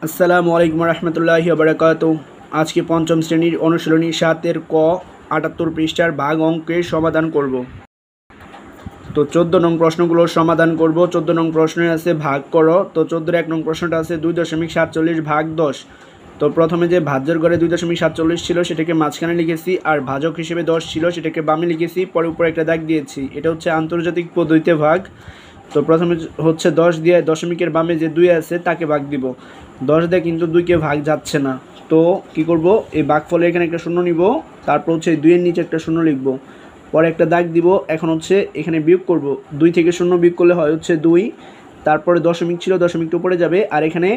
আসসালামু আলাইকুম রহমতুল্লাহি বারাকাতু। আজকে পঞ্চম শ্রেণীর অনুশীলনী 7-এর ক 78 পৃষ্ঠার ভাগ অঙ্কের সমাধান করব। তো 14 নং প্রশ্নগুলোর সমাধান করব। 14 নং প্রশ্নে আছে ভাগ করো। তো 14-এর 1 নং প্রশ্নটা আছে 2.47 ভাগ 10। তো প্রথমে যে ভাজ্যের ঘরে 2.47 ছিল সেটাকে মাঝখানে লিখেছি, আর ভাজক হিসেবে 10 ছিল সেটাকে বামে লিখেছি, পরে উপরে একটা দাগ দিয়েছি। এটা হচ্ছে আন্তর্জাতিক পদ্ধতিতে ভাগ। তো প্রথমে হচ্ছে 10 দিয়ে দশমিকের বামে যে 2 আছে তাকে ভাগ দিব। 10 দিয়ে কিন্তু 2কে ভাগ যাচ্ছে না, তো কি করব, এই ভাগফলে এখানে একটা শূন্য নিব, তারপর হচ্ছে 2-এর নিচে একটা শূন্য লিখব, পরে একটা দাগ দিব। এখন হচ্ছে এখানে বিয়োগ করব, 2 থেকে 0 বিয়োগ করলে হয় হচ্ছে 2, তারপরে দশমিক ছিল, দশমিকটা উপরে যাবে, আর এখানে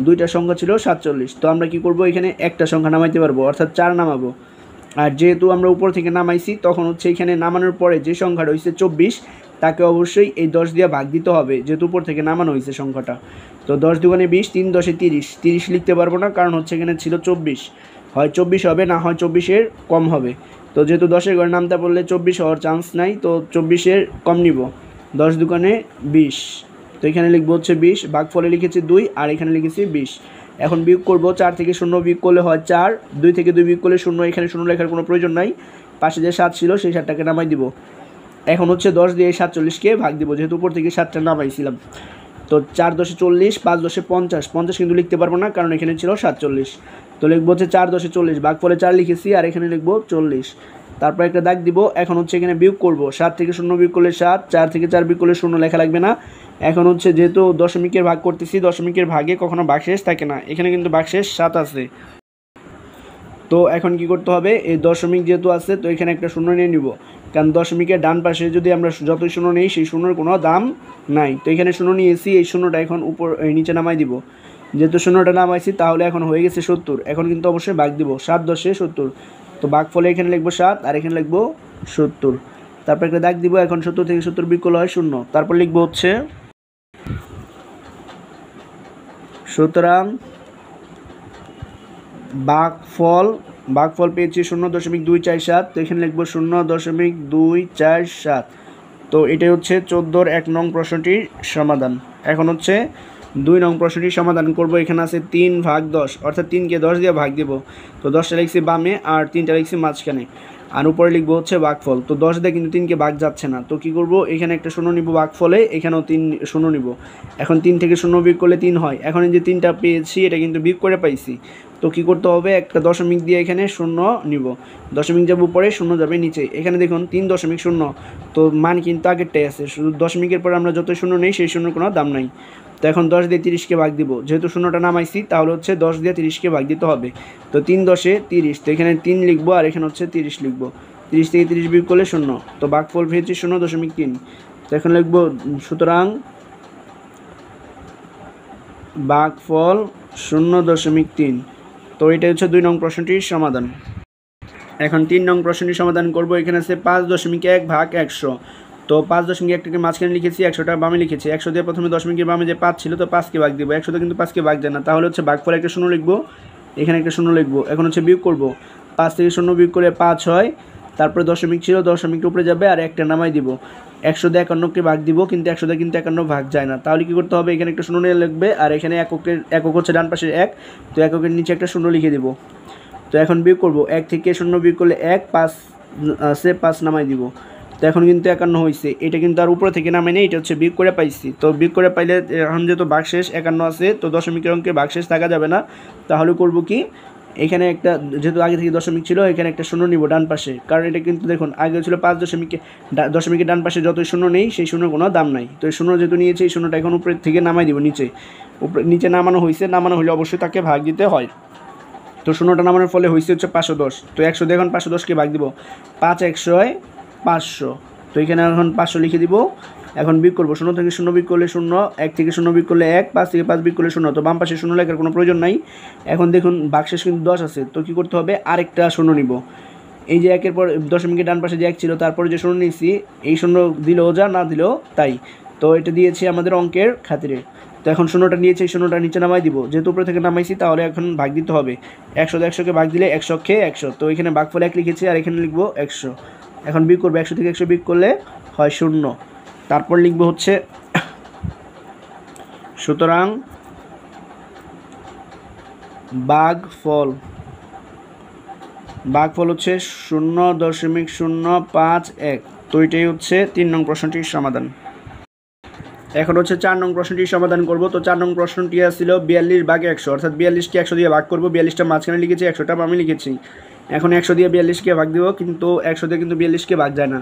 2টা সংখ্যা ছিল 47। তো আমরা কি করব, এখানে একটা সংখ্যা নামাইতে পারবো, অর্থাৎ 4 নামাবো। আর যেহেতু আমরা উপর থেকে নামাইছি, তখন হচ্ছে এখানে নামানোর পরে যে সংখ্যাটা হয়েছে 24, তাকে অবশ্যই এই 10 দিয়ে ভাগ দিতে হবে, যেহেতু উপর থেকে নামানো হয়েছে সংখ্যাটা। তো 10 দুগুণে 20, 3 10-এ 30, 30 লিখতে পারবো না, কারণ হচ্ছে এখানে ছিল 24, হয় 24 হবে, না হয় 24-এর কম হবে। তো যেহেতু 10-এর ঘরে নামতে বললে 24 হওয়ার চান্স নাই, তো 24-এর কম নিব। 10 দুগুণে 20, তো এখানে লিখবো হচ্ছে 20, ভাগফলে লিখেছি 2, আর এখানে লিখেছি 20। এখন বিয়োগ করব, 4 থেকে 0 বিয়োগ করলে হয় 4, 2 থেকে 2 বিয়োগ করলে 0, এখানে 0 লেখার কোনো প্রয়োজন নাই, পাশে যে 7 ছিল সেই 7টাকে নামাই দিব। এখন হচ্ছে 10 দিয়ে 47-কে ভাগ দিব, যেহেতু উপর থেকে 7টা নামাইছিলাম। তো 4 10-এ 40, 5 10-এ 50, 50 কিন্তু লিখতে পারবো না, কারণ এখানে ছিল 47। তো লিখবো হচ্ছে 4 10-এ 40, ভাগফলে 4 লিখেছি, আর এখানে লিখবো 40, তারপর একটা দাগ দিব। এখন হচ্ছে এখানে বিয়োগ করব, 7 থেকে 0 বিয়োগ করলে 7, 4 থেকে 4 বিয়োগ করলে 0 লেখা লাগবে না। এখন হচ্ছে যেহেতু দশমিকের ভাগ করতেছি, দশমিকের ভাগে কখনো ভাগশেষ থাকে না, এখানে কিন্তু ভাগশেষ 7 আছে। তো এখন কি করতে হবে, এই দশমিক যেহেতু আছে, তো এখানে একটা শূন্য নিয়ে নিব, কারণ দশমিকের ডান পাশে যদি আমরা যতই শূন্য নেই, সেই শূন্যর কোনো দাম নাই। তো এখানে শূন্য নিয়েছি, এই শূন্যটা এখন নিচে নামাই দিব। যেহেতু শূন্যটা নামাইছি, তাহলে এখন হয়ে গেছে 70। এখন কিন্তু অবশ্যই ভাগ দিব, 7 10-এ 70। তো ভাগফলে এখানে লিখবো 7, আর এখানে লিখবো 70, তারপর একটা দাগ দিব। এখন 70 থেকে 70 বিয়োগ করলে হয় 0, তারপর লিখবো হচ্ছে সুতরাং ভাগফল পেয়েছি 0.247। তো এখানে লিখবো 0.247। তো এটাই হচ্ছে 14-এর 1 নং প্রশ্নটির সমাধান। এখন হচ্ছে 2 নং প্রশ্নটির সমাধান করব। এখানে আছে 3 ভাগ 10, অর্থাৎ 3কে 10 দিয়ে ভাগ দেব। তো 10টা লিখছি বামে, আর 3টা লিখছি মাঝখানে, আর উপরে লিখবো হচ্ছে ভাগফল। তো 10 দিয়ে কিন্তু 3কে ভাগ যাচ্ছে না, তো কি করব, এখানে একটা শূন্য নিব ভাগফলে, এখানেও 3 শূন্য নিব। এখন 3 থেকে 0 বিয়োগ করলে 3 হয়। এখন এই যে 3টা পেয়েছি, এটা কিন্তু বিয়োগ করে পাইছি। তো কি করতে হবে, একটা দশমিক দিয়ে এখানে 0 নিব, দশমিক যাবে উপরে, 0 যাবে নিচে। এখানে দেখুন 3.0, তো মান কিন্তু আগেরটাই আছে, শুধু দশমিকের পরে আমরা যত 0 নেই, সেই 0-র কোনো দাম নাই। তো এখন 10 দিয়ে 30-কে ভাগ দিব, যেহেতু 0টা নামাইছি, তাহলে হচ্ছে 10 দিয়ে 30-কে ভাগ দিতে হবে। তো 3 10-এ 30, তো এখানে 3 লিখবো, আর এখানে হচ্ছে 30 লিখবো। 30 থেকে 30 বিয়োগ করলে 0, তো ভাগফল পেয়েছি 0.3। তো এখন লিখবো সুতরাং ভাগফল 0.3। তো এটা হচ্ছে 2 নং প্রশ্নটির সমাধান। এখন 3 নং প্রশ্নটির সমাধান করব। এখানে আছে 5.1 ভাগ 100। তো 5.1-টাকে মাঝখানে লিখেছি, 100টা বামে লিখেছি। 100 দিয়ে প্রথমে দশমিকের বামে যে 5 ছিল, তো 5-কে ভাগ দিব। 100 কিন্তু 5-কে ভাগ যায় না, তাহলে হচ্ছে ভাগফলে একটা 0 লিখবো, এখানে একটা 0 লিখবো। এখন হচ্ছে বিয়োগ করব, 5 থেকে 0 বিয়োগ করে 5 হয়, তারপরে দশমিক ছিল, দশমিকটা উপরে যাবে, আর একটা নামাই দিব। 100 দিয়ে 51-কে ভাগ দিব, কিন্তু 100 দিয়ে কিন্তু 51 ভাগ যায় না, তাহলে কি করতে হবে, এখানে একটা 0 নিয়ে লিখবে, আর এখানে একক হচ্ছে ডান পাশে 1, তো এককের নিচে একটা 0 লিখে দিব। তো এখন বিয়োগ করব, 1 থেকে 0 বিয়োগ করলে 1, 5 আছে, 5 নামাই দিব। তো এখন কিন্তু 51 হয়েছে, এটা কিন্তু আর উপরে থেকে নামাই নেই, এটা হচ্ছে বিয়োগ করে পাইছি। তো বিয়োগ করে পাইলে এখন যেহেতু ভাগশেষ 51 আছে, তো দশমিকের অঙ্কে ভাগশেষ থাকা যাবে না, তাহলে করব কি, এখানে একটা, যেহেতু আগে থেকে দশমিক ছিল, এখানে একটা 0 নিব ডান পাশে, কারণ এটা কিন্তু দেখুন আগে ছিল 5 দশমিকের ডান পাশে যতই 0 নেই, সেই 0-র কোনো দাম নাই। তো এই 0 যেহেতু নিয়েছে, এই 0টা এখন উপরে থেকে নামাই দিব নিচে। নিচে নামানো হয়েছে, নামানো হলে অবশ্যই তাকে ভাগ দিতে হয়। তো 0টা নামানোর ফলে হয়েছে হচ্ছে 510। তো 100 দিয়ে এখন 510-কে ভাগ দিব, 5 100 500। তো এখানে এখন 500 লিখে দিব। এখন বিয়োগ করবো, 0 থেকে 0 বিয়োগ করলে 0, 1 থেকে 0 বিয়োগ করলে 1, 5 থেকে 5 বিয়োগ করলে 0। তো বাম পাশে 0 লেখার কোনো প্রয়োজন নাই। এখন দেখুন ভাগশেষ কিন্তু 10 আছে, তো কী করতে হবে, আরেকটা 0 নিব। এই যে 1-এর পর দশমিকের ডান পাশে যে 1 ছিল, তারপরে যে 0 নিয়েছি, এই 0 দিলেও যা, না দিলেও তাই। তো এটা দিয়েছি আমাদের অঙ্কের খাতিরে। তো এখন 0টা নিয়েছি, এই 0টা নিচে নামাই দিব, যেহেতু উপরে থেকে নামাইছি, তাহলে এখন ভাগ দিতে হবে। 100 100-কে ভাগ দিলে 100-কে 100, তো এখানে ভাগফল 1 লিখেছি, আর এখানে লিখবো 100। এখন বিয়োগ করবো, 100 থেকে 100 বিয়োগ করলে হয় 0, তারপর লিখবো হচ্ছে সুতরাং ভাগফল হচ্ছে 0.051। তো এটাই হচ্ছে 3 নং প্রশ্নটির সমাধান। এখন হচ্ছে 4 নং প্রশ্নটির সমাধান করব। তো 4 নং প্রশ্নটি ছিল 42/100, অর্থাৎ 42কে 100 দিয়ে ভাগ করব। 42টা মাঝখানে লিখেছি, 100টা আমি লিখেছি। এখন 100 দিয়ে 42কে ভাগ দিব, কিন্তু 100 দিয়ে কিন্তু 42কে ভাগ যায় না।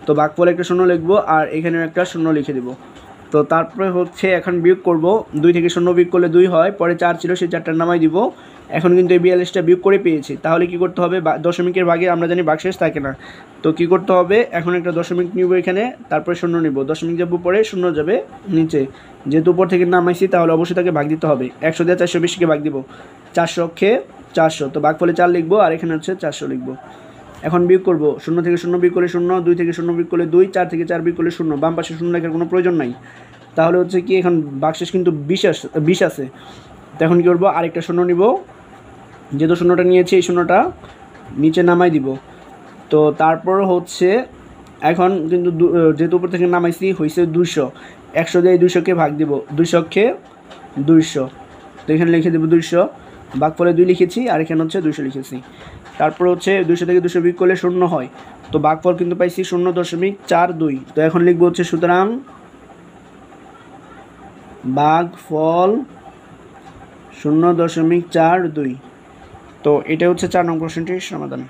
তো ভাগফল একটা শূন্য লিখবো আর এখানেও একটা শূন্য লিখে দেব। তো তারপরে হচ্ছে এখন বিয়োগ করব। 2 থেকে 0 বিয়োগ করলে 2 হয়, পরে 4 ছিল সেই 4টার নামাই দিব। এখন কিন্তু এই 42টা বিয়োগ করে পেয়েছি। তাহলে কি করতে হবে, দশমিকের ভাগে আমরা জানি ভাগশেষ থাকে না। তো কি করতে হবে, এখন একটা দশমিক নিব এখানে, তারপরে শূন্য নিব। দশমিক যাব উপরে, শূন্য যাবে নিচে। যেহেতু উপর থেকে নামাইছি তাহলে অবশ্যই তাকে ভাগ দিতে হবে। 100 দিয়ে 420কে ভাগ দিব, 400 অক্ষে 400। তো ভাগফলে 4 লিখবো আর এখানে হচ্ছে 400 লিখবো। এখন বিয়োগ করব, 0 থেকে 0 বিয়োগ করলে 0, 2 থেকে 0 বিয়োগ করলে 2, 4 থেকে 4 বিয়োগ করলে 0। বাম পাশে 0 লেখার কোনো প্রয়োজন নাই। তাহলে হচ্ছে কি, এখন ভাগশেষ কিন্তু 20 আছে। তো এখন কী করবো, আরেকটা শূন্য নিব। যেহেতু শূন্যটা নিয়েছি, এই শূন্যটা নিচে নামাই দিব। তো তারপর হচ্ছে এখন কিন্তু যেহেতু উপর থেকে নামাইছি হয়েছে 200। 100 দিয়ে 200কে ভাগ দিব, 200কে 200। তো এখানে লিখে দেবো 200। ভাগফলে 2 লিখেছি আর এখানে হচ্ছে 200 লিখেছি। তারপর হচ্ছে 200 থেকে 200 বিয়োগ করলে 0 হয়। তো ভাগফল কিন্তু পাইছি 0.42। তো এখন লিখবো হচ্ছে সুতরাং ভাগফল 0.42। তো এটা হচ্ছে 4 নং প্রশ্নটির সমাধান।